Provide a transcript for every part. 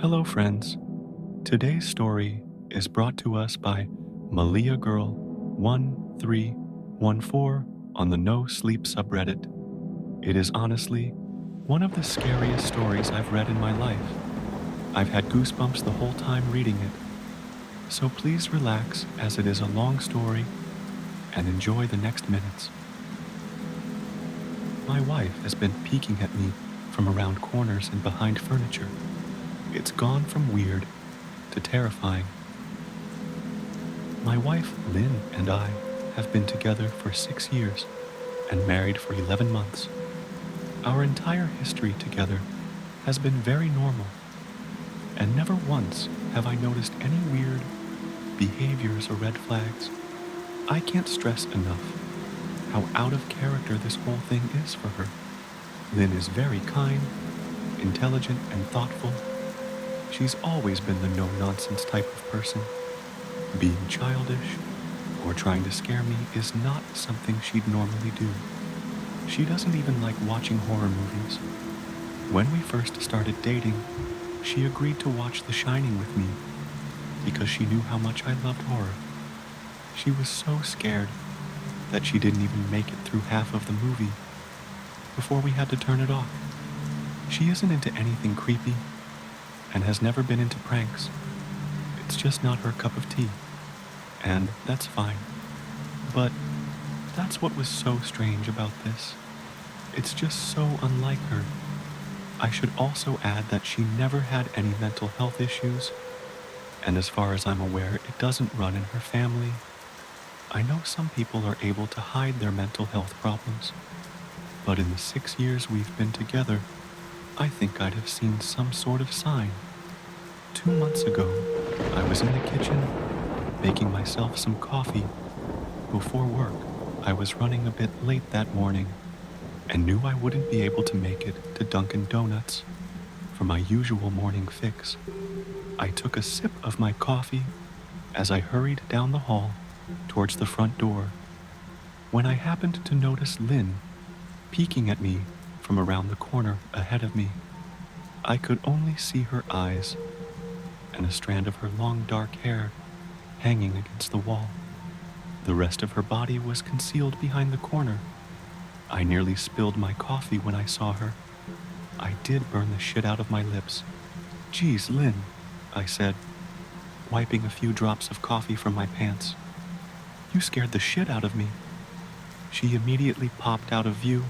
Hello, friends. Today's story is brought to us by Malia Girl 1314 on the No Sleep subreddit. It is honestly one of the scariest stories I've read in my life. I've had goosebumps the whole time reading it. So please relax as it is a long story and enjoy the next minutes. My wife has been peeking at me from around corners and behind furniture. It's gone from weird to terrifying. My wife, Lynn, and I have been together for 6 years and married for 11 months. Our entire history together has been very normal, and never once have I noticed any weird behaviors or red flags. I can't stress enough how out of character this whole thing is for her. Lynn is very kind, intelligent, and thoughtful. She's always been the no-nonsense type of person. Being childish or trying to scare me is not something she'd normally do. She doesn't even like watching horror movies. When we first started dating, she agreed to watch The Shining with me because she knew how much I loved horror. She was so scared that she didn't even make it through half of the movie before we had to turn it off. She isn't into anything creepy and has never been into pranks. It's just not her cup of tea, and that's fine. But that's what was so strange about this. It's just so unlike her. I should also add that she never had any mental health issues, and as far as I'm aware, it doesn't run in her family. I know some people are able to hide their mental health problems, but in the 6 years we've been together, I think I'd have seen some sort of sign. 2 months ago, I was in the kitchen making myself some coffee. Before work, I was running a bit late that morning and knew I wouldn't be able to make it to Dunkin' Donuts for my usual morning fix. I took a sip of my coffee as I hurried down the hall towards the front door when I happened to notice Lynn peeking at me from around the corner ahead of me. I could only see her eyes and a strand of her long dark hair hanging against the wall. The rest of her body was concealed behind the corner. I nearly spilled my coffee when I saw her. I did burn the shit out of my lips. "Geez, Lynn," I said, wiping a few drops of coffee from my pants. "You scared the shit out of me." She immediately popped out of view,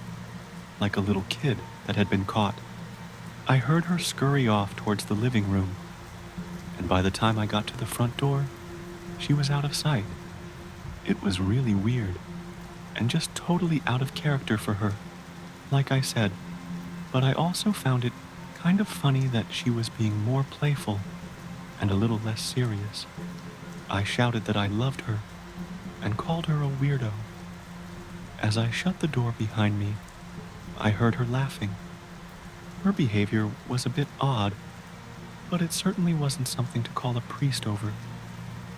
like a little kid that had been caught. I heard her scurry off towards the living room, and by the time I got to the front door, she was out of sight. It was really weird, and just totally out of character for her, like I said, but I also found it kind of funny that she was being more playful and a little less serious. I shouted that I loved her and called her a weirdo. As I shut the door behind me, I heard her laughing. Her behavior was a bit odd, but it certainly wasn't something to call a priest over.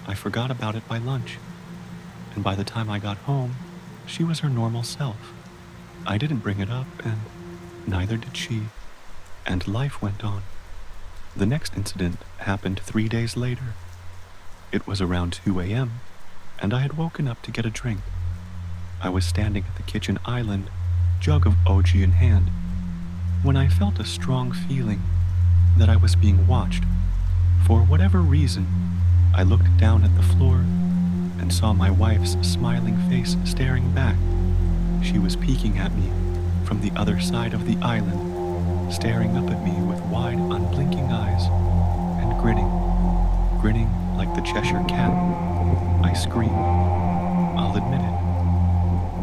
I forgot about it by lunch, and by the time I got home, she was her normal self. I didn't bring it up, and neither did she, and life went on. The next incident happened 3 days later. It was around 2 a.m., and I had woken up to get a drink. I was standing at the kitchen island, jug of OG in hand, when I felt a strong feeling that I was being watched. For whatever reason, I looked down at the floor and saw my wife's smiling face staring back. She was peeking at me from the other side of the island, staring up at me with wide, unblinking eyes and grinning like the Cheshire Cat. I screamed. I'll admit it.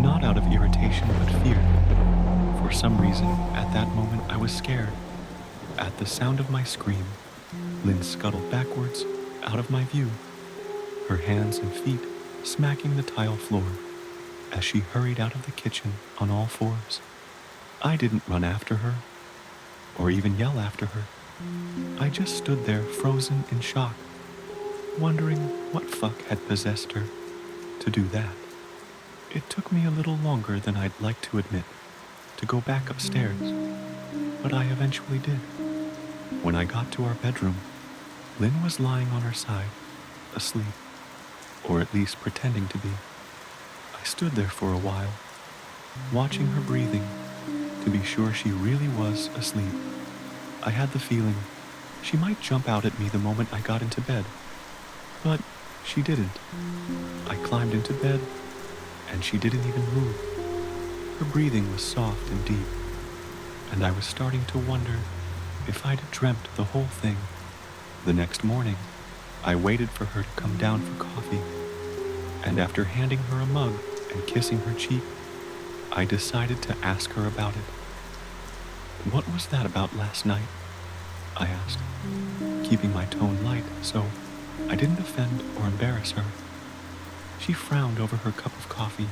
Not out of irritation, but fear. For some reason, at that moment, I was scared. At the sound of my scream, Lynn scuttled backwards, out of my view, her hands and feet smacking the tile floor as she hurried out of the kitchen on all fours. I didn't run after her, or even yell after her. I just stood there frozen in shock, wondering what fuck had possessed her to do that. It took me a little longer than I'd like to admit to go back upstairs, but I eventually did. When I got to our bedroom, Lynn was lying on her side, asleep, or at least pretending to be. I stood there for a while, watching her breathing, to be sure she really was asleep. I had the feeling she might jump out at me the moment I got into bed, but she didn't. I climbed into bed, and she didn't even move. Her breathing was soft and deep, and I was starting to wonder if I'd dreamt the whole thing. The next morning, I waited for her to come down for coffee, and after handing her a mug and kissing her cheek, I decided to ask her about it. "What was that about last night?" I asked, keeping my tone light so I didn't offend or embarrass her. She frowned over her cup of coffee,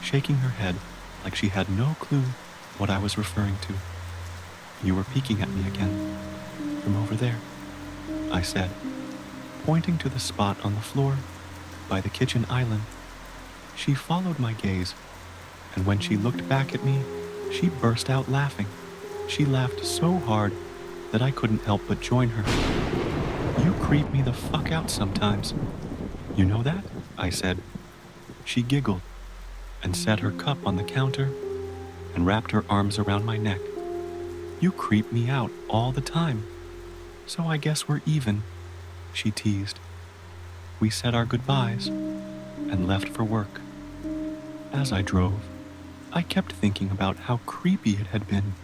shaking her head like she had no clue what I was referring to. "You were peeking at me again, from over there," I said, pointing to the spot on the floor by the kitchen island. She followed my gaze, and when she looked back at me, she burst out laughing. She laughed so hard that I couldn't help but join her. "You creep me the fuck out sometimes. You know that?" I said. She giggled and set her cup on the counter and wrapped her arms around my neck. "You creep me out all the time, so I guess we're even," she teased. We said our goodbyes and left for work. As I drove, I kept thinking about how creepy it had been,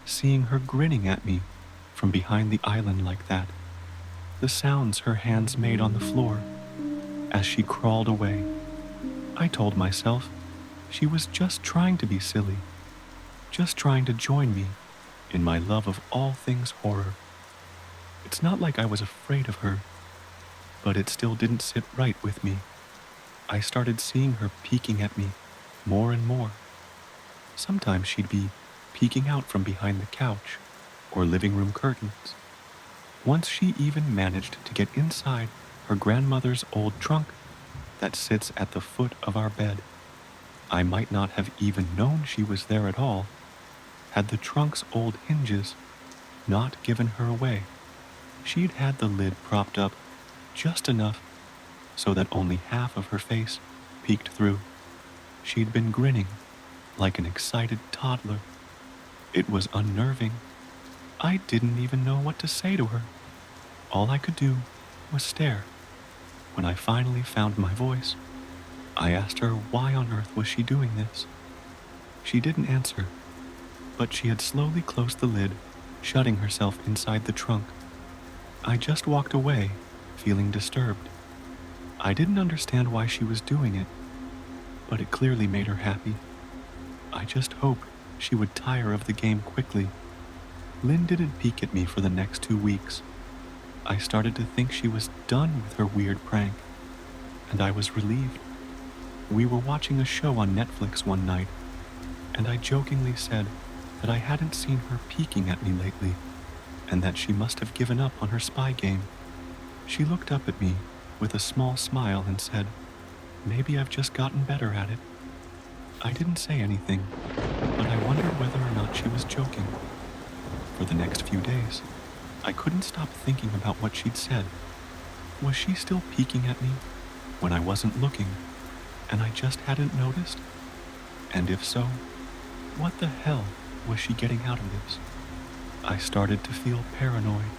seeing her grinning at me from behind the island like that. The sounds her hands made on the floor as she crawled away. I told myself she was just trying to be silly, just trying to join me in my love of all things horror. It's not like I was afraid of her, but it still didn't sit right with me. I started seeing her peeking at me more and more. Sometimes she'd be peeking out from behind the couch or living room curtains. Once she even managed to get inside her grandmother's old trunk that sits at the foot of our bed. I might not have even known she was there at all had the trunk's old hinges not given her away. She'd had the lid propped up just enough so that only half of her face peeked through. She'd been grinning like an excited toddler. It was unnerving. I didn't even know what to say to her. All I could do was stare. When I finally found my voice, I asked her why on earth was she doing this. She didn't answer, but she had slowly closed the lid, shutting herself inside the trunk. I just walked away, feeling disturbed. I didn't understand why she was doing it, but it clearly made her happy. I just hoped she would tire of the game quickly. Lynn didn't peek at me for the next 2 weeks. I started to think she was done with her weird prank, and I was relieved. We were watching a show on Netflix one night, and I jokingly said that I hadn't seen her peeking at me lately, and that she must have given up on her spy game. She looked up at me with a small smile and said, "Maybe I've just gotten better at it." I didn't say anything, but I wondered whether or not she was joking. For the next few days, I couldn't stop thinking about what she'd said. Was she still peeking at me when I wasn't looking, and I just hadn't noticed? And if so, what the hell was she getting out of this? I started to feel paranoid,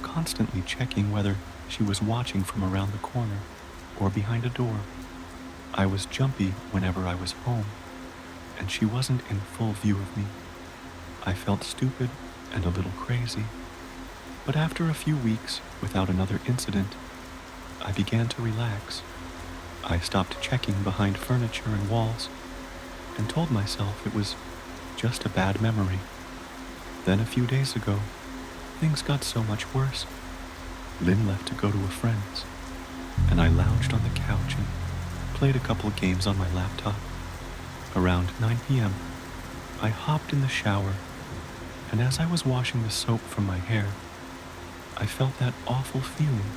constantly checking whether she was watching from around the corner or behind a door. I was jumpy whenever I was home, and she wasn't in full view of me. I felt stupid and a little crazy. But after a few weeks without another incident, I began to relax. I stopped checking behind furniture and walls and told myself it was just a bad memory. Then a few days ago, things got so much worse. Lynn left to go to a friend's, and I lounged on the couch and played a couple games on my laptop. Around 9 p.m., I hopped in the shower, and as I was washing the soap from my hair, I felt that awful feeling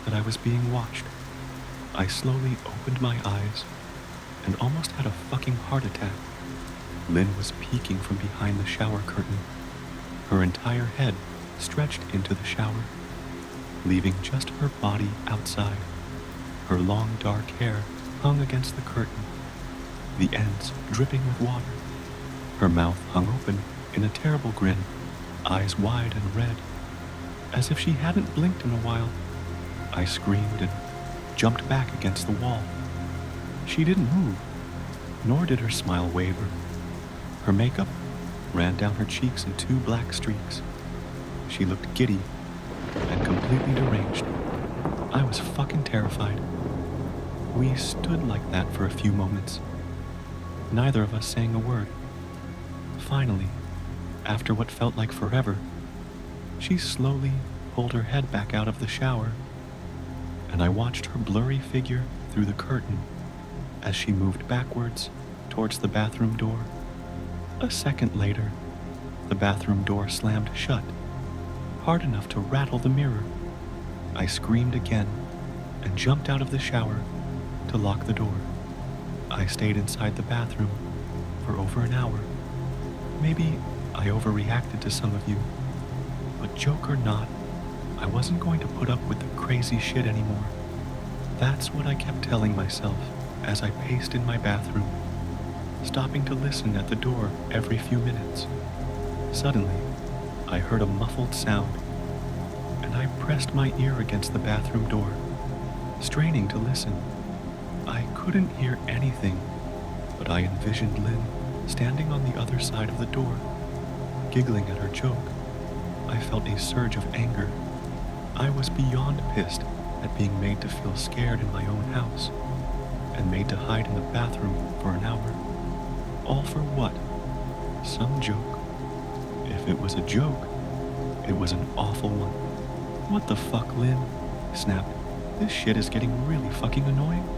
that I was being watched. I slowly opened my eyes and almost had a fucking heart attack. Lynn was peeking from behind the shower curtain, her entire head stretched into the shower, leaving just her body outside. Her long dark hair hung against the curtain, the ends dripping with water. Her mouth hung open in a terrible grin, eyes wide and red, as if she hadn't blinked in a while. I screamed and jumped back against the wall. She didn't move, nor did her smile waver. Her makeup ran down her cheeks in 2 black streaks. She looked giddy and completely deranged. I was fucking terrified. We stood like that for a few moments, neither of us saying a word. Finally, after what felt like forever, she slowly pulled her head back out of the shower, and I watched her blurry figure through the curtain as she moved backwards towards the bathroom door. A second later, the bathroom door slammed shut, hard enough to rattle the mirror. I screamed again and jumped out of the shower to lock the door. I stayed inside the bathroom for over an hour. Maybe I overreacted to some of you, but joke or not, I wasn't going to put up with the crazy shit anymore. That's what I kept telling myself as I paced in my bathroom, stopping to listen at the door every few minutes. Suddenly, I heard a muffled sound, and I pressed my ear against the bathroom door, straining to listen. I couldn't hear anything, but I envisioned Lynn standing on the other side of the door, giggling at her joke. I felt a surge of anger. I was beyond pissed at being made to feel scared in my own house, and made to hide in the bathroom for an hour. All for what? Some joke. If it was a joke, it was an awful one. What the fuck, Lynn? Snapped. This shit is getting really fucking annoying.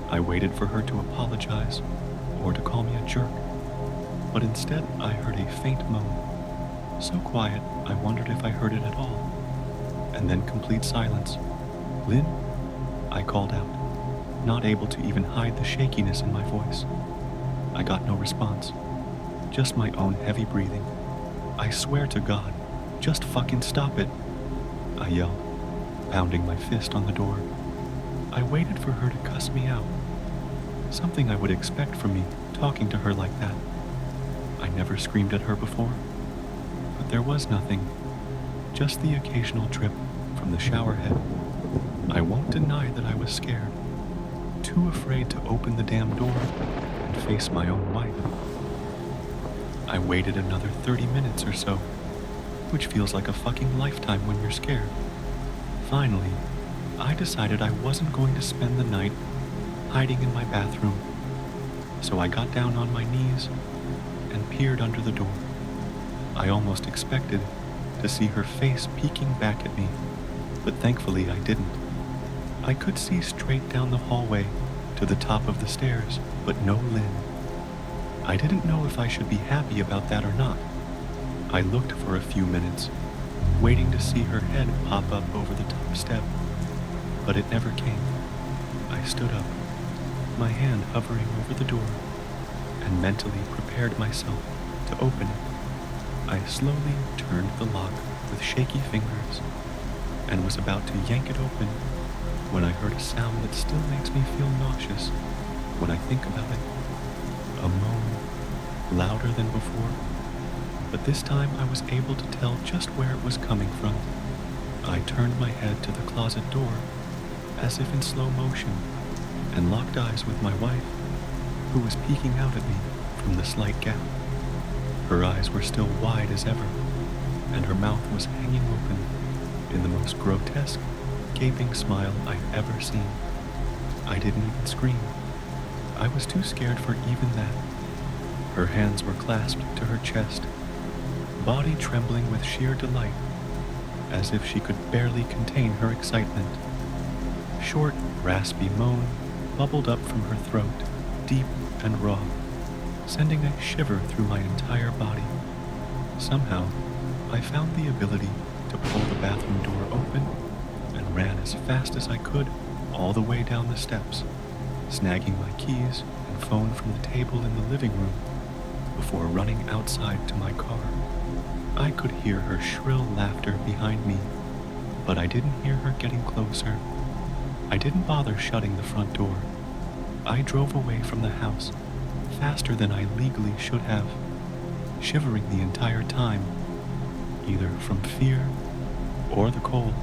I waited for her to apologize, or to call me a jerk, but instead I heard a faint moan, so quiet I wondered if I heard it at all, and then complete silence. Lynn? I called out, not able to even hide the shakiness in my voice. I got no response, just my own heavy breathing. I swear to God, just fucking stop it, I yelled, pounding my fist on the door. I waited for her to cuss me out, something I would expect from me talking to her like that. I never screamed at her before, but there was nothing, just the occasional drip from the shower head. I won't deny that I was scared, too afraid to open the damn door and face my own wife. I waited another 30 minutes or so, which feels like a fucking lifetime when you're scared. Finally, I decided I wasn't going to spend the night hiding in my bathroom, so I got down on my knees and peered under the door. I almost expected to see her face peeking back at me, but thankfully I didn't. I could see straight down the hallway to the top of the stairs, but no Lynn. I didn't know if I should be happy about that or not. I looked for a few minutes, waiting to see her head pop up over the top step, but it never came. I stood up, my hand hovering over the door, and mentally prepared myself to open it. I slowly turned the lock with shaky fingers and was about to yank it open when I heard a sound that still makes me feel nauseous when I think about it. A moan, louder than before, but this time I was able to tell just where it was coming from. I turned my head to the closet door, as if in slow motion, and locked eyes with my wife, who was peeking out at me from the slight gap. Her eyes were still wide as ever, and her mouth was hanging open in the most grotesque, gaping smile I've ever seen. I didn't even scream. I was too scared for even that. Her hands were clasped to her chest, body trembling with sheer delight, as if she could barely contain her excitement. Short, raspy moan bubbled up from her throat, deep and raw, sending a shiver through my entire body. Somehow, I found the ability to pull the bathroom door open and ran as fast as I could all the way down the steps, snagging my keys and phone from the table in the living room before running outside to my car. I could hear her shrill laughter behind me, but I didn't hear her getting closer. I didn't bother shutting the front door. I drove away from the house faster than I legally should have, shivering the entire time, either from fear or the cold,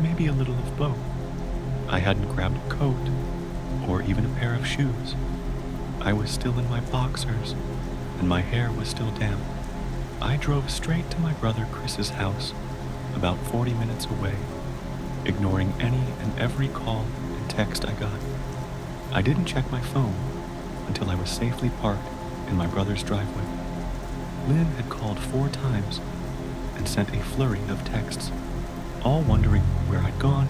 maybe a little of both. I hadn't grabbed a coat or even a pair of shoes. I was still in my boxers, and my hair was still damp. I drove straight to my brother Chris's house, about 40 minutes away, ignoring any and every call and text I got. I didn't check my phone until I was safely parked in my brother's driveway. Lynn had called 4 times and sent a flurry of texts, all wondering where I'd gone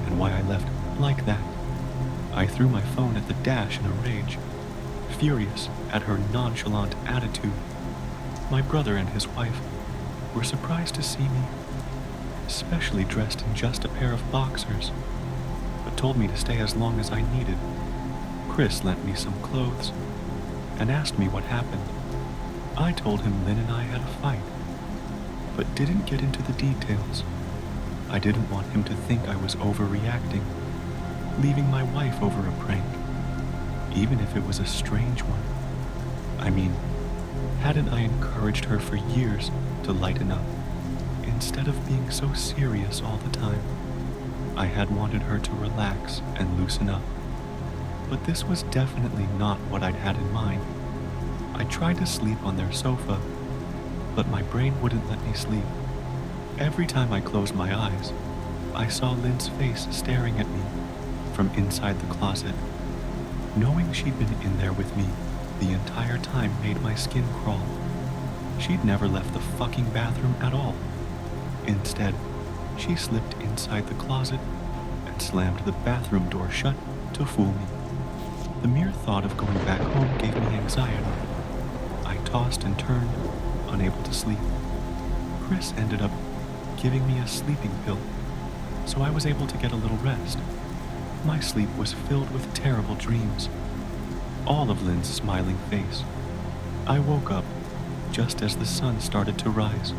and why I left like that. I threw my phone at the dash in a rage, furious at her nonchalant attitude. My brother and his wife were surprised to see me, especially dressed in just a pair of boxers, but told me to stay as long as I needed. Chris lent me some clothes and asked me what happened. I told him Lynn and I had a fight, but didn't get into the details. I didn't want him to think I was overreacting, leaving my wife over a prank, even if it was a strange one. I mean, hadn't I encouraged her for years to lighten up, instead of being so serious all the time? I had wanted her to relax and loosen up, but this was definitely not what I'd had in mind. I tried to sleep on their sofa, but my brain wouldn't let me sleep. Every time I closed my eyes, I saw Lynn's face staring at me from inside the closet. Knowing she'd been in there with me the entire time made my skin crawl. She'd never left the fucking bathroom at all. Instead, she slipped inside the closet and slammed the bathroom door shut to fool me. The mere thought of going back home gave me anxiety. I tossed and turned, unable to sleep. Chris ended up giving me a sleeping pill, so I was able to get a little rest. My sleep was filled with terrible dreams, all of Lynn's smiling face. I woke up just as the sun started to rise.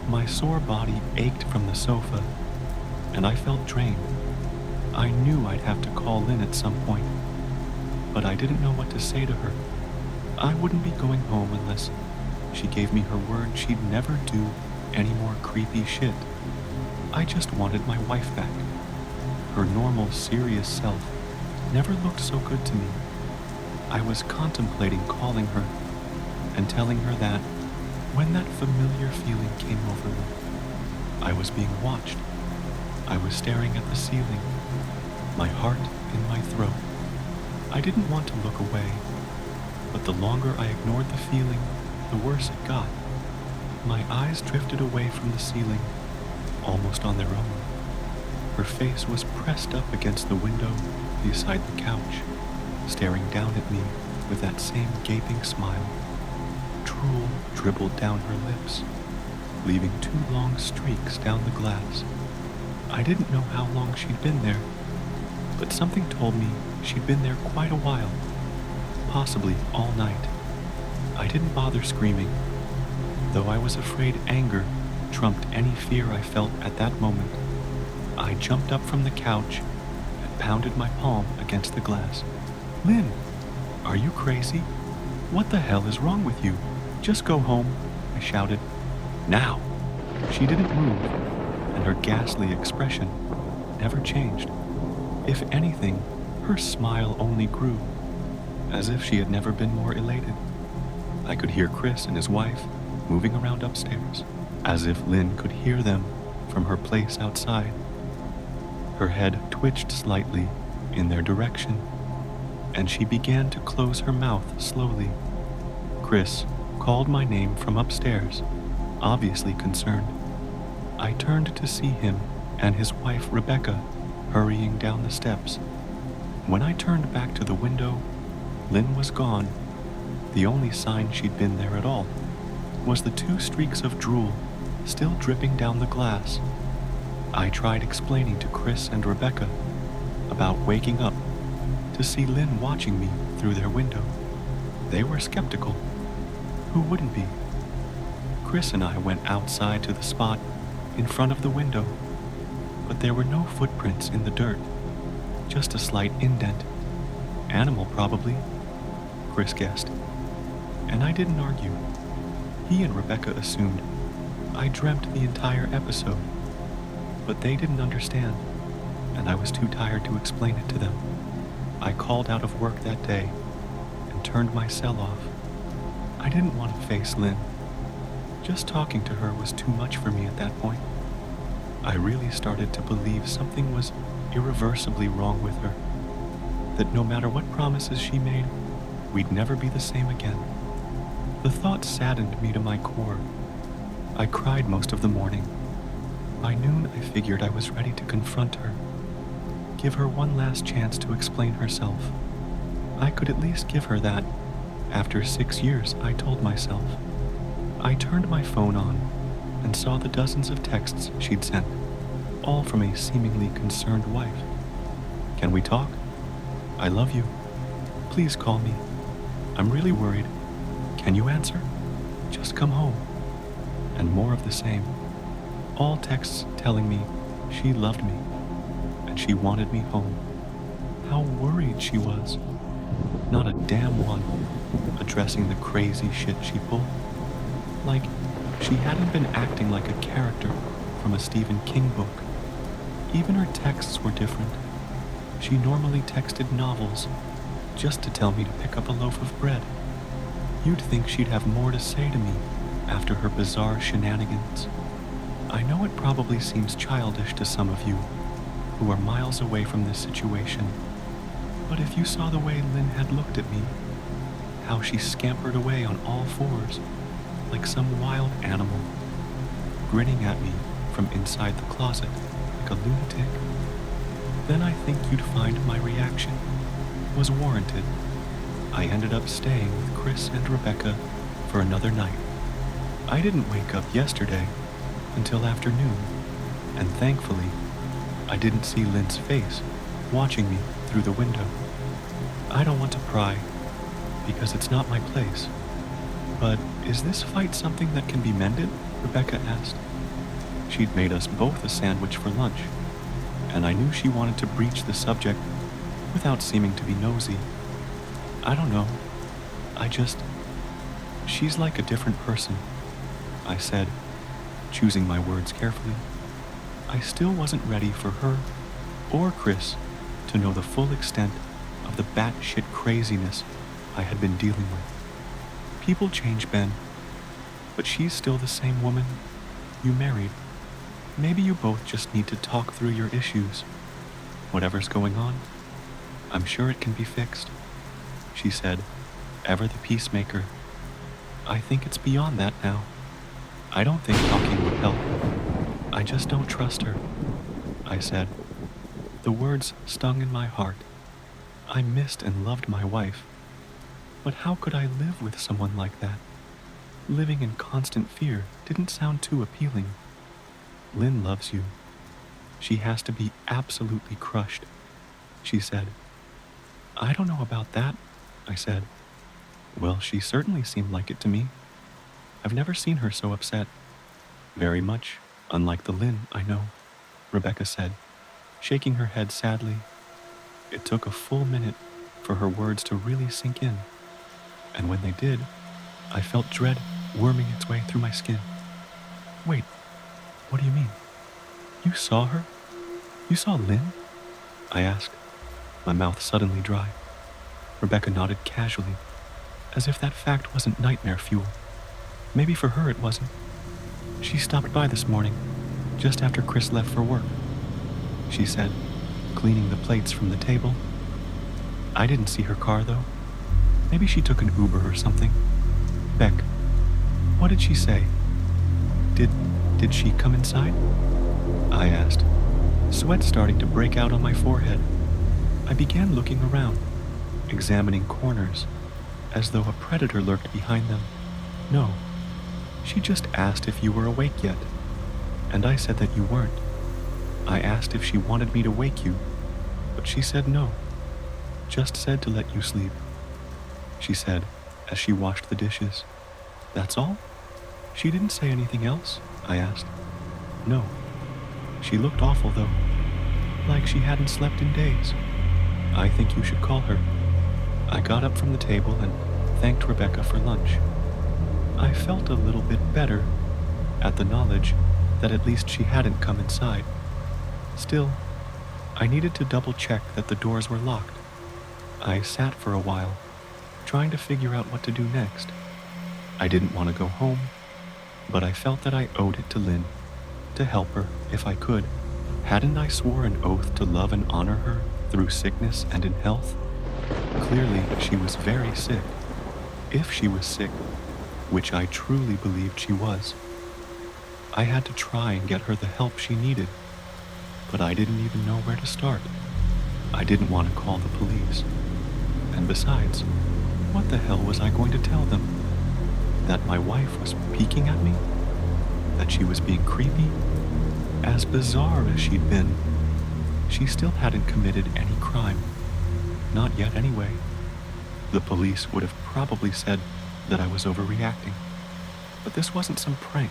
My sore body ached from the sofa, and I felt drained. I knew I'd have to call Lynn at some point, but I didn't know what to say to her. I wouldn't be going home unless she gave me her word she'd never do any more creepy shit. I just wanted my wife back. Her normal, serious self never looked so good to me. I was contemplating calling her and telling her that when that familiar feeling came over me, I was being watched. I was staring at the ceiling, my heart in my throat. I didn't want to look away, but the longer I ignored the feeling, the worse it got. My eyes drifted away from the ceiling, almost on their own. Her face was pressed up against the window beside the couch, staring down at me with that same gaping smile. Drool dribbled down her lips, leaving 2 long streaks down the glass. I didn't know how long she'd been there, but something told me she'd been there quite a while, possibly all night. I didn't bother screaming, though I was afraid anger trumped any fear I felt at that moment. I jumped up from the couch and pounded my palm against the glass. "Lynn, are you crazy? What the hell is wrong with you? Just go home," I shouted. "Now!" She didn't move, and her ghastly expression never changed. If anything, her smile only grew, as if she had never been more elated. I could hear Chris and his wife moving around upstairs, as if Lynn could hear them from her place outside. Her head twitched slightly in their direction, and she began to close her mouth slowly. Chris called my name from upstairs, obviously concerned. I turned to see him and his wife Rebecca hurrying down the steps. When I turned back to the window, Lynn was gone. The only sign she'd been there at all was the 2 streaks of drool still dripping down the glass. I tried explaining to Chris and Rebecca about waking up to see Lynn watching me through their window. They were skeptical. Who wouldn't be? Chris and I went outside to the spot in front of the window, but there were no footprints in the dirt, just a slight indent. Animal, probably, Chris guessed. And I didn't argue. He and Rebecca assumed I dreamt the entire episode, but they didn't understand, and I was too tired to explain it to them. I called out of work that day and turned my cell off. I didn't want to face Lynn. Just talking to her was too much for me at that point. I really started to believe something was irreversibly wrong with her, that no matter what promises she made, we'd never be the same again. The thought saddened me to my core. I cried most of the morning. By noon, I figured I was ready to confront her, give her one last chance to explain herself. I could at least give her that. After 6 years, I told myself. I turned my phone on and saw the dozens of texts she'd sent, all from a seemingly concerned wife. Can we talk? I love you. Please call me. I'm really worried. Can you answer? Just come home. And more of the same. All texts telling me she loved me and she wanted me home. How worried she was. Not a damn one addressing the crazy shit she pulled. Like she hadn't been acting like a character from a Stephen King book. Even her texts were different. She normally texted novels just to tell me to pick up a loaf of bread. You'd think she'd have more to say to me after her bizarre shenanigans. I know it probably seems childish to some of you who are miles away from this situation, but if you saw the way Lynn had looked at me, how she scampered away on all fours like some wild animal, grinning at me from inside the closet like a lunatic, then I think you'd find my reaction was warranted. I ended up staying with Chris and Rebecca for another night. I didn't wake up yesterday until afternoon, and thankfully, I didn't see Lynn's face watching me through the window. I don't want to pry, because it's not my place. But is this fight something that can be mended? Rebecca asked. She'd made us both a sandwich for lunch, and I knew she wanted to breach the subject without seeming to be nosy. I don't know. She's like a different person, I said, choosing my words carefully. I still wasn't ready for her or Chris to know the full extent of the batshit craziness I had been dealing with. People change, Ben, but she's still the same woman you married. Maybe you both just need to talk through your issues. Whatever's going on, I'm sure it can be fixed, she said, ever the peacemaker. I think it's beyond that now. I don't think talking would help. I just don't trust her, I said. The words stung in my heart. I missed and loved my wife. But how could I live with someone like that? Living in constant fear didn't sound too appealing. Lynn loves you. She has to be absolutely crushed, she said. I don't know about that, I said. Well, she certainly seemed like it to me. I've never seen her so upset. Very much unlike the Lynn I know, Rebecca said, shaking her head sadly. It took a full minute for her words to really sink in, and when they did, I felt dread worming its way through my skin. Wait, what do you mean? You saw her? You saw Lynn? I asked, my mouth suddenly dry. Rebecca nodded casually, as if that fact wasn't nightmare fuel. Maybe for her it wasn't. She stopped by this morning, just after Chris left for work, she said, cleaning the plates from the table. I didn't see her car, though. Maybe she took an Uber or something. Beck, what did she say? Did she come inside? I asked, sweat starting to break out on my forehead. I began looking around, examining corners, as though a predator lurked behind them. No, she just asked if you were awake yet, and I said that you weren't. I asked if she wanted me to wake you, but she said no, just said to let you sleep, she said as she washed the dishes. That's all? She didn't say anything else? I asked. No. She looked awful, though, like she hadn't slept in days. I think you should call her. I got up from the table and thanked Rebecca for lunch. I felt a little bit better at the knowledge that at least she hadn't come inside. Still, I needed to double-check that the doors were locked. I sat for a while, trying to figure out what to do next. I didn't want to go home, but I felt that I owed it to Lynn, to help her if I could. Hadn't I swore an oath to love and honor her through sickness and in health? Clearly, she was very sick. If she was sick, which I truly believed she was, I had to try and get her the help she needed, but I didn't even know where to start. I didn't want to call the police. And besides, what the hell was I going to tell them? That my wife was peeking at me? That she was being creepy? As bizarre as she'd been, she still hadn't committed any crime. Not yet, anyway. The police would have probably said that I was overreacting. But this wasn't some prank.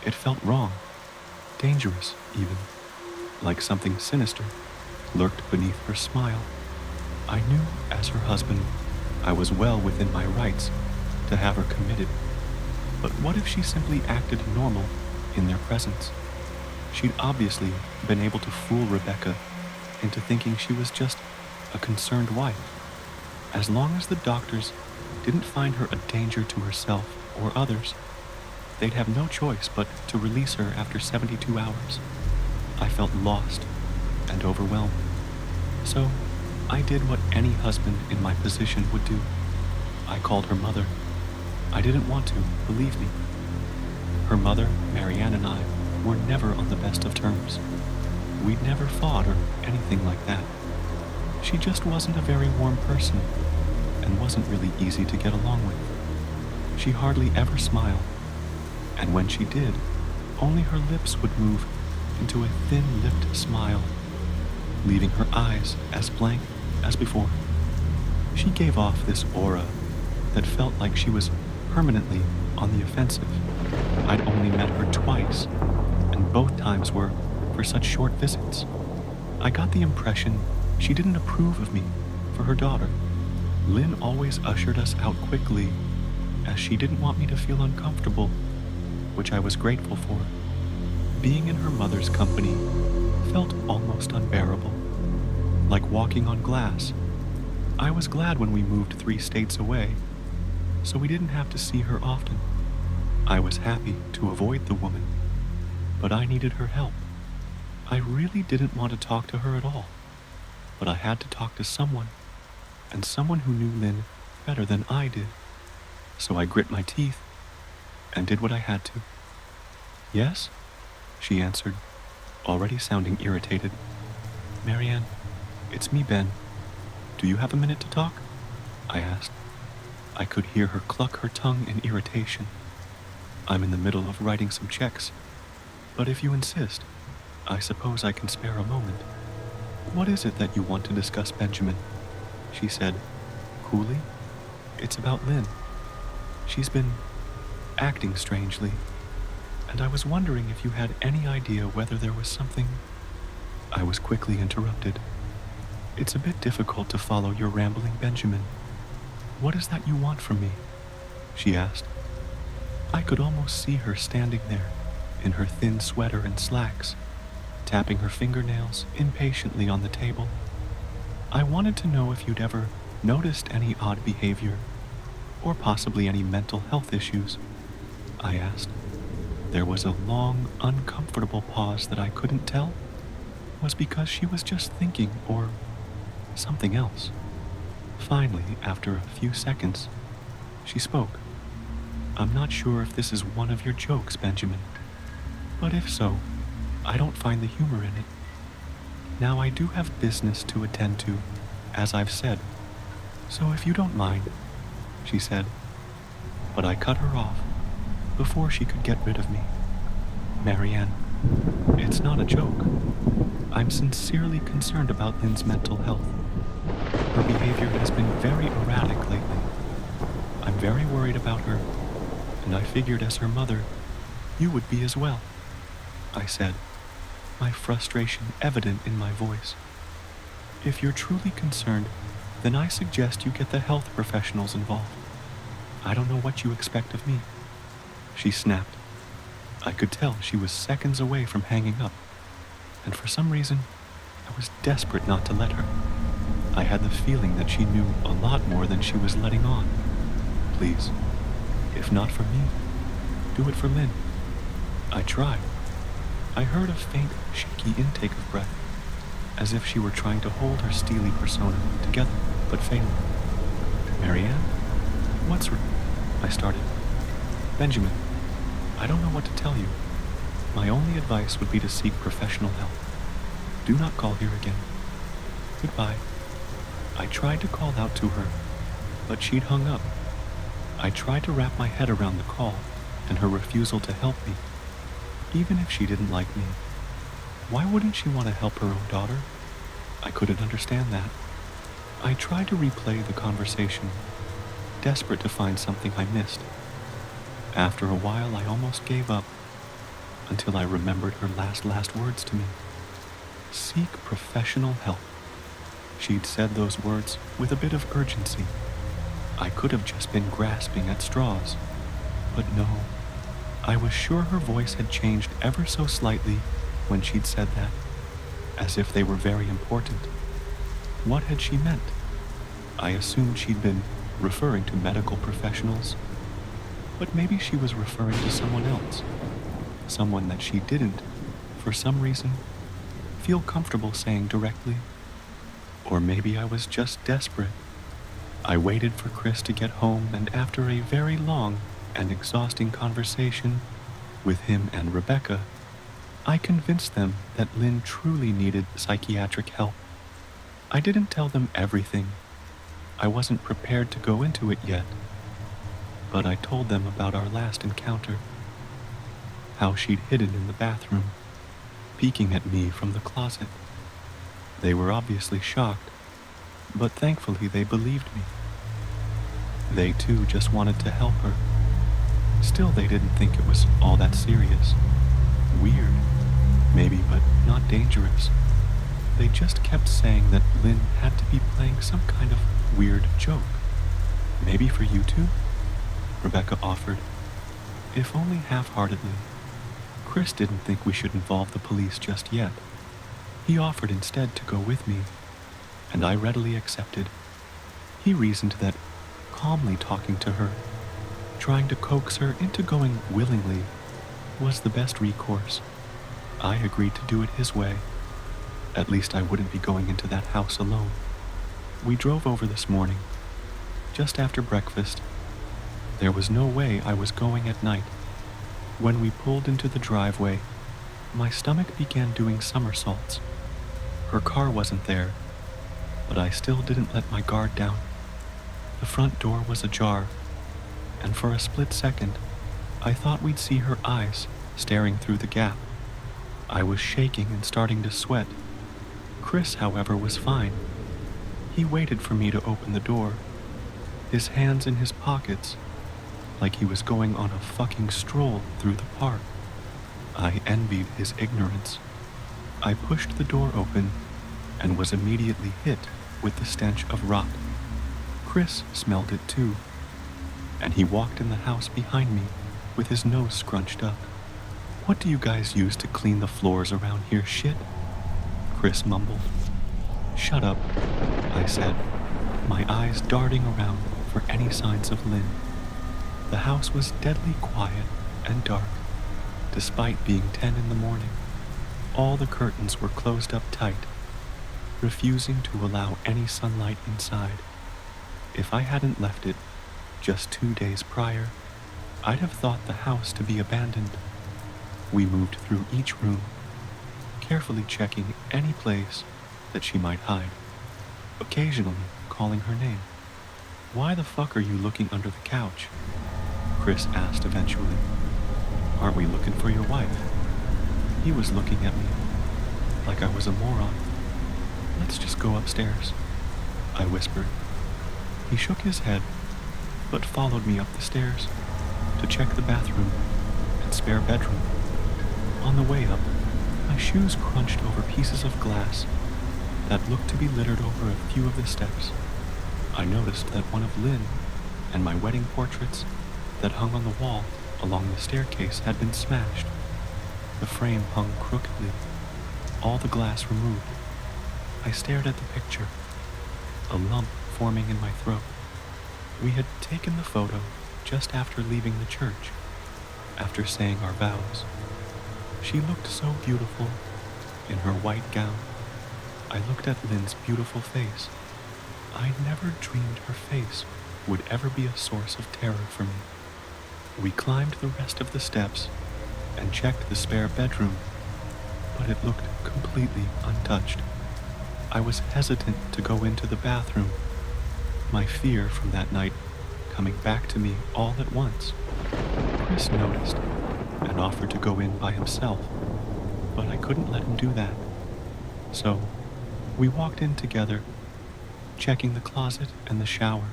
It felt wrong, dangerous even, like something sinister lurked beneath her smile. I knew, as her husband, I was well within my rights to have her committed. But what if she simply acted normal in their presence? She'd obviously been able to fool Rebecca into thinking she was just a concerned wife. As long as the doctors didn't find her a danger to herself or others, they'd have no choice but to release her after 72 hours. I felt lost and overwhelmed. So I did what any husband in my position would do. I called her mother. I didn't want to, believe me. Her mother, Marianne, and I were never on the best of terms. We'd never fought or anything like that. She just wasn't a very warm person and wasn't really easy to get along with. She hardly ever smiled, and when she did, only her lips would move into a thin-lipped smile, leaving her eyes as blank as before. She gave off this aura that felt like she was permanently on the offensive. I'd only met her twice, and both times were for such short visits. I got the impression she didn't approve of me for her daughter. Lynn always ushered us out quickly, as she didn't want me to feel uncomfortable, which I was grateful for. Being in her mother's company felt almost unbearable, like walking on glass. I was glad when we moved 3 states away, so we didn't have to see her often. I was happy to avoid the woman, but I needed her help. I really didn't want to talk to her at all, but I had to talk to someone, and someone who knew Lynn better than I did. So I grit my teeth and did what I had to. Yes? She answered, already sounding irritated. Marianne, it's me, Ben. Do you have a minute to talk? I asked. I could hear her cluck her tongue in irritation. I'm in the middle of writing some checks, but if you insist, I suppose I can spare a moment. What is it that you want to discuss, Benjamin? She said, coolly. It's about Lynn. She's been acting strangely, and I was wondering if you had any idea whether there was something. I was quickly interrupted. It's a bit difficult to follow your rambling, Benjamin. What is that you want from me? She asked. I could almost see her standing there, in her thin sweater and slacks, tapping her fingernails impatiently on the table. I wanted to know if you'd ever noticed any odd behavior, or possibly any mental health issues, I asked. There was a long, uncomfortable pause that I couldn't tell was because she was just thinking, or something else. Finally, after a few seconds, she spoke. I'm not sure if this is one of your jokes, Benjamin, but if so, I don't find the humor in it. Now I do have business to attend to, as I've said, so if you don't mind, she said, but I cut her off before she could get rid of me. Marianne, it's not a joke. I'm sincerely concerned about Lynn's mental health. Her behavior has been very erratic lately. I'm very worried about her, and I figured as her mother, you would be as well, I said, my frustration evident in my voice. If you're truly concerned, then I suggest you get the health professionals involved. I don't know what you expect of me. She snapped. I could tell she was seconds away from hanging up, and for some reason, I was desperate not to let her. I had the feeling that she knew a lot more than she was letting on. Please, if not for me, do it for Lynn. I tried. I heard a faint, shaky intake of breath, as if she were trying to hold her steely persona together, but failing. Marianne? I started. Benjamin, I don't know what to tell you. My only advice would be to seek professional help. Do not call here again. Goodbye. I tried to call out to her, but she'd hung up. I tried to wrap my head around the call and her refusal to help me, even if she didn't like me. Why wouldn't she want to help her own daughter? I couldn't understand that. I tried to replay the conversation, desperate to find something I missed. After a while, I almost gave up, until I remembered her last words to me. Seek professional help. She'd said those words with a bit of urgency. I could have just been grasping at straws, but no. I was sure her voice had changed ever so slightly when she'd said that, as if they were very important. What had she meant? I assumed she'd been referring to medical professionals, but maybe she was referring to someone else, someone that she didn't, for some reason, feel comfortable saying directly. Or maybe I was just desperate. I waited for Chris to get home, and after a very long and exhausting conversation with him and Rebecca, I convinced them that Lynn truly needed psychiatric help. I didn't tell them everything. I wasn't prepared to go into it yet. But I told them about our last encounter. How she'd hidden in the bathroom, peeking at me from the closet. They were obviously shocked, but thankfully they believed me. They too just wanted to help her. Still, they didn't think it was all that serious. Weird, maybe, but not dangerous. They just kept saying that Lynn had to be playing some kind of weird joke. Maybe for you too? Rebecca offered, if only half-heartedly. Chris didn't think we should involve the police just yet. He offered instead to go with me, and I readily accepted. He reasoned that calmly talking to her, trying to coax her into going willingly, was the best recourse. I agreed to do it his way. At least I wouldn't be going into that house alone. We drove over this morning, just after breakfast. There was no way I was going at night. When we pulled into the driveway, my stomach began doing somersaults. Her car wasn't there, but I still didn't let my guard down. The front door was ajar, and for a split second, I thought we'd see her eyes staring through the gap. I was shaking and starting to sweat. Chris, however, was fine. He waited for me to open the door, his hands in his pockets, like he was going on a fucking stroll through the park. I envied his ignorance. I pushed the door open and was immediately hit with the stench of rot. Chris smelled it too, and he walked in the house behind me with his nose scrunched up. What do you guys use to clean the floors around here, shit? Chris mumbled. Shut up, I said, my eyes darting around for any signs of Lynn. The house was deadly quiet and dark, despite being 10 in the morning. All the curtains were closed up tight, refusing to allow any sunlight inside. If I hadn't left it just 2 days prior, I'd have thought the house to be abandoned. We moved through each room, carefully checking any place that she might hide, occasionally calling her name. Why the fuck are you looking under the couch? Chris asked eventually. Aren't we looking for your wife? He was looking at me like I was a moron. Let's just go upstairs, I whispered. He shook his head, but followed me up the stairs to check the bathroom and spare bedroom. On the way up, my shoes crunched over pieces of glass that looked to be littered over a few of the steps. I noticed that one of Lynn and my wedding portraits that hung on the wall along the staircase had been smashed. The frame hung crookedly, all the glass removed. I stared at the picture, a lump forming in my throat. We had taken the photo just after leaving the church, after saying our vows. She looked so beautiful in her white gown. I looked at Lynn's beautiful face. I never dreamed her face would ever be a source of terror for me. We climbed the rest of the steps and checked the spare bedroom, but it looked completely untouched. I was hesitant to go into the bathroom, my fear from that night coming back to me all at once. Chris noticed and offered to go in by himself, but I couldn't let him do that. So we walked in together, checking the closet and the shower.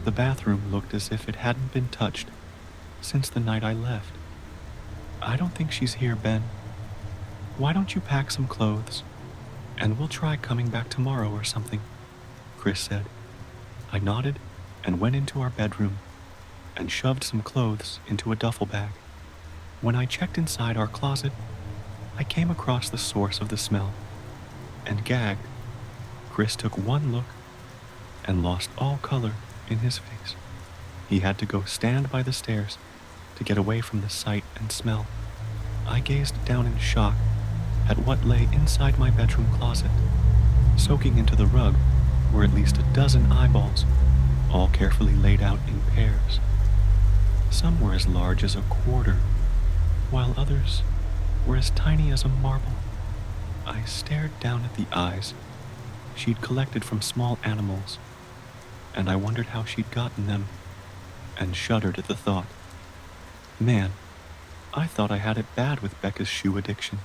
The bathroom looked as if it hadn't been touched since the night I left. I don't think she's here, Ben. Why don't you pack some clothes, and we'll try coming back tomorrow or something, Chris said. I nodded and went into our bedroom and shoved some clothes into a duffel bag. When I checked inside our closet, I came across the source of the smell and gagged. Chris took one look and lost all color in his face. He had to go stand by the stairs to get away from the sight and smell. I gazed down in shock at what lay inside my bedroom closet. Soaking into the rug were at least a dozen eyeballs, all carefully laid out in pairs. Some were as large as a quarter, while others were as tiny as a marble. I stared down at the eyes she'd collected from small animals, and I wondered how she'd gotten them, and shuddered at the thought. Man, I thought I had it bad with Becca's shoe addiction.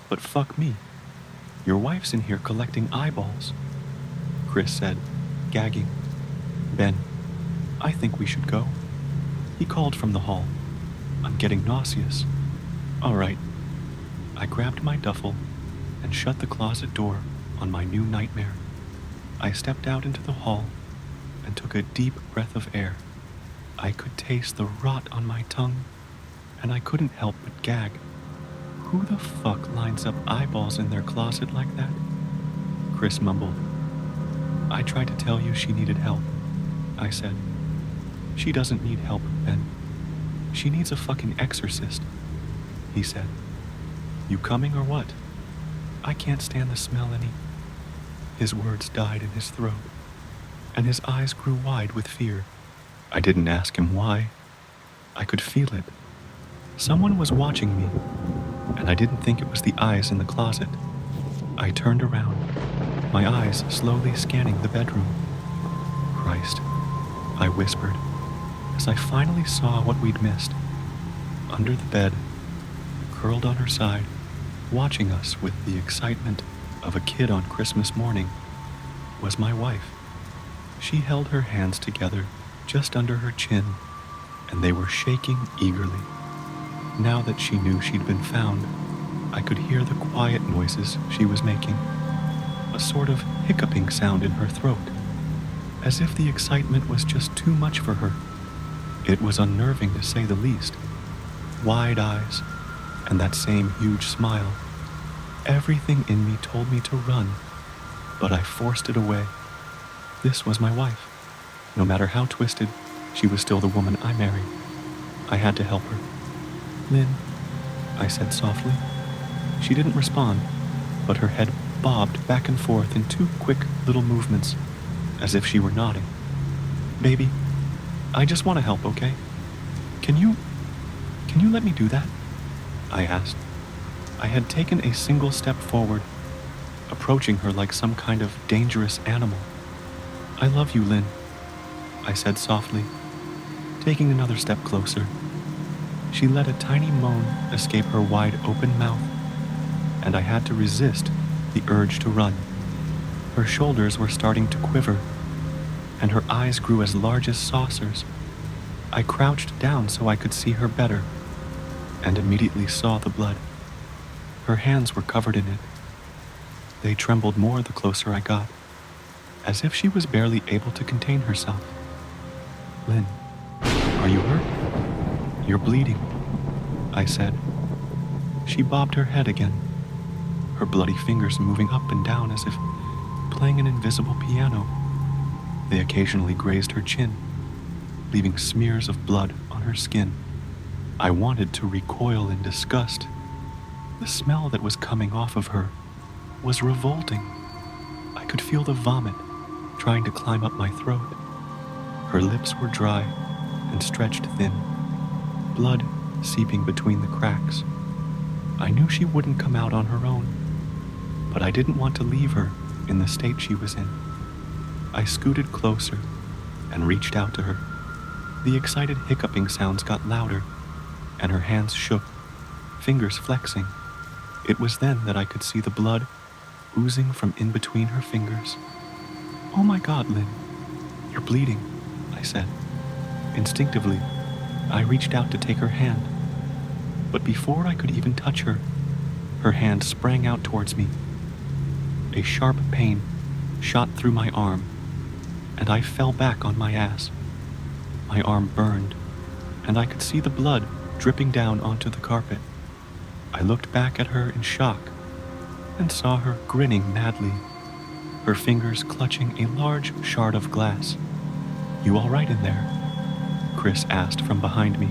But fuck me, your wife's in here collecting eyeballs, Chris said, gagging. Ben, I think we should go. He called from the hall. I'm getting nauseous. All right. I grabbed my duffel and shut the closet door on my new nightmare. I stepped out into the hall and took a deep breath of air. I could taste the rot on my tongue, and I couldn't help but gag. Who the fuck lines up eyeballs in their closet like that? Chris mumbled. I tried to tell you she needed help, I said. She doesn't need help, Ben. She needs a fucking exorcist, he said. You coming or what? I can't stand the smell any. His words died in his throat, and his eyes grew wide with fear. I didn't ask him why. I could feel it. Someone was watching me, and I didn't think it was the eyes in the closet. I turned around, my eyes slowly scanning the bedroom. Christ, I whispered, as I finally saw what we'd missed. Under the bed, curled on her side, watching us with the excitement of a kid on Christmas morning, was my wife. She held her hands together just under her chin, and they were shaking eagerly. Now that she knew she'd been found, I could hear the quiet noises she was making, a sort of hiccuping sound in her throat, as if the excitement was just too much for her. It was unnerving to say the least. Wide eyes, and that same huge smile. Everything in me told me to run, but I forced it away. This was my wife. No matter how twisted, she was still the woman I married. I had to help her. Lynn, I said softly. She didn't respond, but her head bobbed back and forth in two quick little movements, as if she were nodding. Baby, I just want to help, okay? Can you let me do that? I asked. I had taken a single step forward, approaching her like some kind of dangerous animal. I love you, Lynn, I said softly, taking another step closer. She let a tiny moan escape her wide open mouth, and I had to resist the urge to run. Her shoulders were starting to quiver, and her eyes grew as large as saucers. I crouched down so I could see her better, and immediately saw the blood. Her hands were covered in it. They trembled more the closer I got, as if she was barely able to contain herself. "Lynn, are you hurt? You're bleeding," I said. She bobbed her head again, her bloody fingers moving up and down as if playing an invisible piano. They occasionally grazed her chin, leaving smears of blood on her skin. I wanted to recoil in disgust. The smell that was coming off of her was revolting. I could feel the vomit trying to climb up my throat. Her lips were dry and stretched thin, blood seeping between the cracks. I knew she wouldn't come out on her own, but I didn't want to leave her in the state she was in. I scooted closer and reached out to her. The excited hiccuping sounds got louder, and her hands shook, fingers flexing. It was then that I could see the blood oozing from in between her fingers. "Oh my God, Lynn, you're bleeding," I said. Instinctively, I reached out to take her hand, but before I could even touch her, her hand sprang out towards me. A sharp pain shot through my arm, and I fell back on my ass. My arm burned, and I could see the blood dripping down onto the carpet. I looked back at her in shock and saw her grinning madly, her fingers clutching a large shard of glass. "You all right in there?" Chris asked from behind me.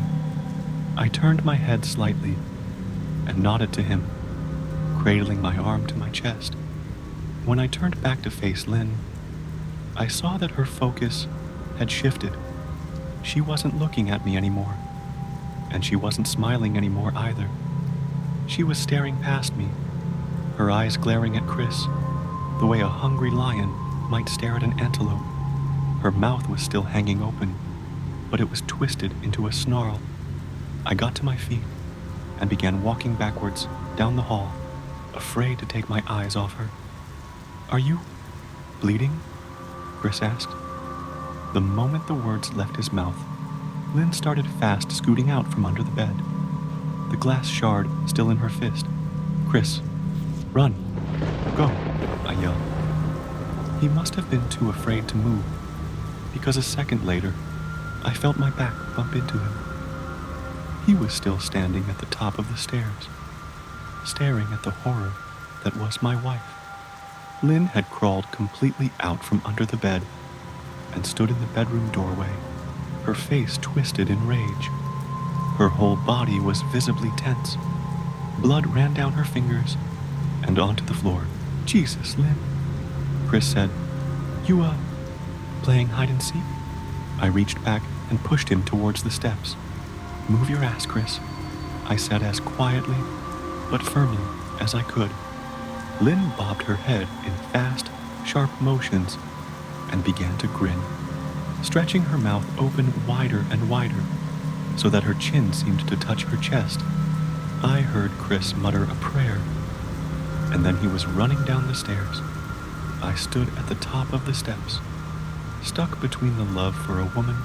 I turned my head slightly and nodded to him, cradling my arm to my chest. When I turned back to face Lynn, I saw that her focus had shifted. She wasn't looking at me anymore, and she wasn't smiling anymore either. She was staring past me, her eyes glaring at Chris, the way a hungry lion might stare at an antelope. Her mouth was still hanging open, but it was twisted into a snarl. I got to my feet and began walking backwards down the hall, afraid to take my eyes off her. "Are you bleeding?" Chris asked. The moment the words left his mouth, Lynn started fast scooting out from under the bed, the glass shard still in her fist. "Chris, run, go," I yelled. He must have been too afraid to move, because a second later, I felt my back bump into him. He was still standing at the top of the stairs, staring at the horror that was my wife. Lynn had crawled completely out from under the bed and stood in the bedroom doorway, her face twisted in rage. Her whole body was visibly tense. Blood ran down her fingers and onto the floor. "Jesus, Lynn," Chris said. You, playing hide and seek?" I reached back and pushed him towards the steps. "Move your ass, Chris," I said as quietly but firmly as I could. Lynn bobbed her head in fast, sharp motions and began to grin, stretching her mouth open wider and wider so that her chin seemed to touch her chest. I heard Chris mutter a prayer, and then he was running down the stairs. I stood at the top of the steps, stuck between the love for a woman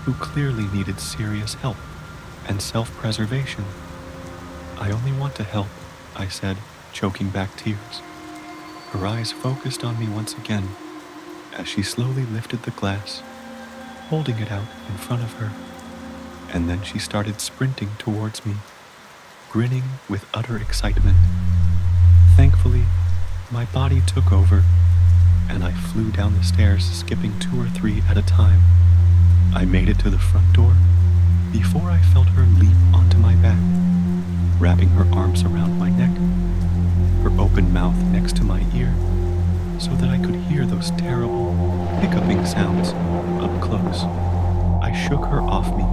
who clearly needed serious help and self-preservation. "I only want to help," I said, choking back tears. Her eyes focused on me once again as she slowly lifted the glass, holding it out in front of her, and then she started sprinting towards me, grinning with utter excitement. Thankfully, my body took over, and I flew down the stairs, skipping 2 or 3 at a time. I made it to the front door before I felt her leap onto my back, wrapping her arms around my neck, her open mouth next to my ear, so that I could hear those terrible, hiccuping sounds up close. I shook her off me,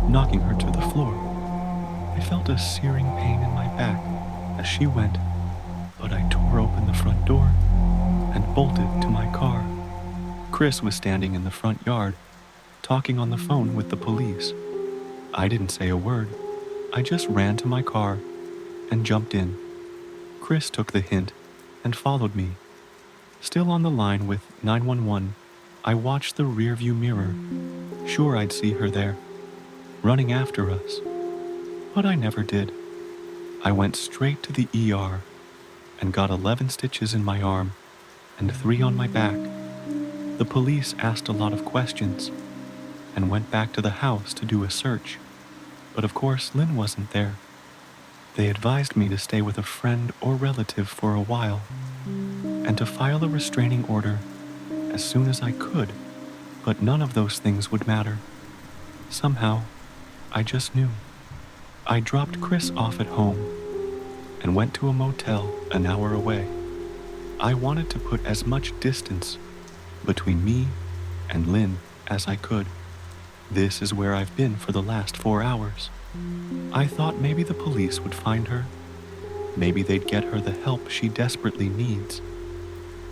knocking her to the floor. I felt a searing pain in my back as she went, but I tore open the front door and bolted to my car. Chris was standing in the front yard, talking on the phone with the police. I didn't say a word. I just ran to my car and jumped in. Chris took the hint and followed me. Still on the line with 911, I watched the rearview mirror, sure I'd see her there, running after us, but I never did. I went straight to the ER and got 11 stitches in my arm and 3 on my back. The police asked a lot of questions and went back to the house to do a search, but of course Lynn wasn't there. They advised me to stay with a friend or relative for a while and to file a restraining order as soon as I could, but none of those things would matter. Somehow, I just knew. I dropped Chris off at home and went to a motel an hour away. I wanted to put as much distance between me and Lynn as I could. This is where I've been for the last 4 hours. I thought maybe the police would find her. Maybe they'd get her the help she desperately needs.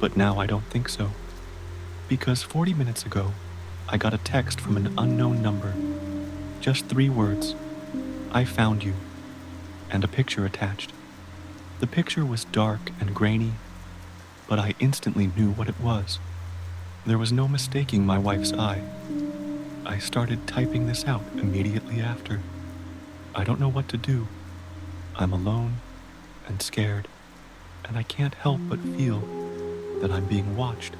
But now I don't think so. Because 40 minutes ago, I got a text from an unknown number. Just 3 words. I found you. And a picture attached. The picture was dark and grainy, but I instantly knew what it was. There was no mistaking my wife's eye. I started typing this out immediately after. I don't know what to do. I'm alone and scared, and I can't help but feel that I'm being watched.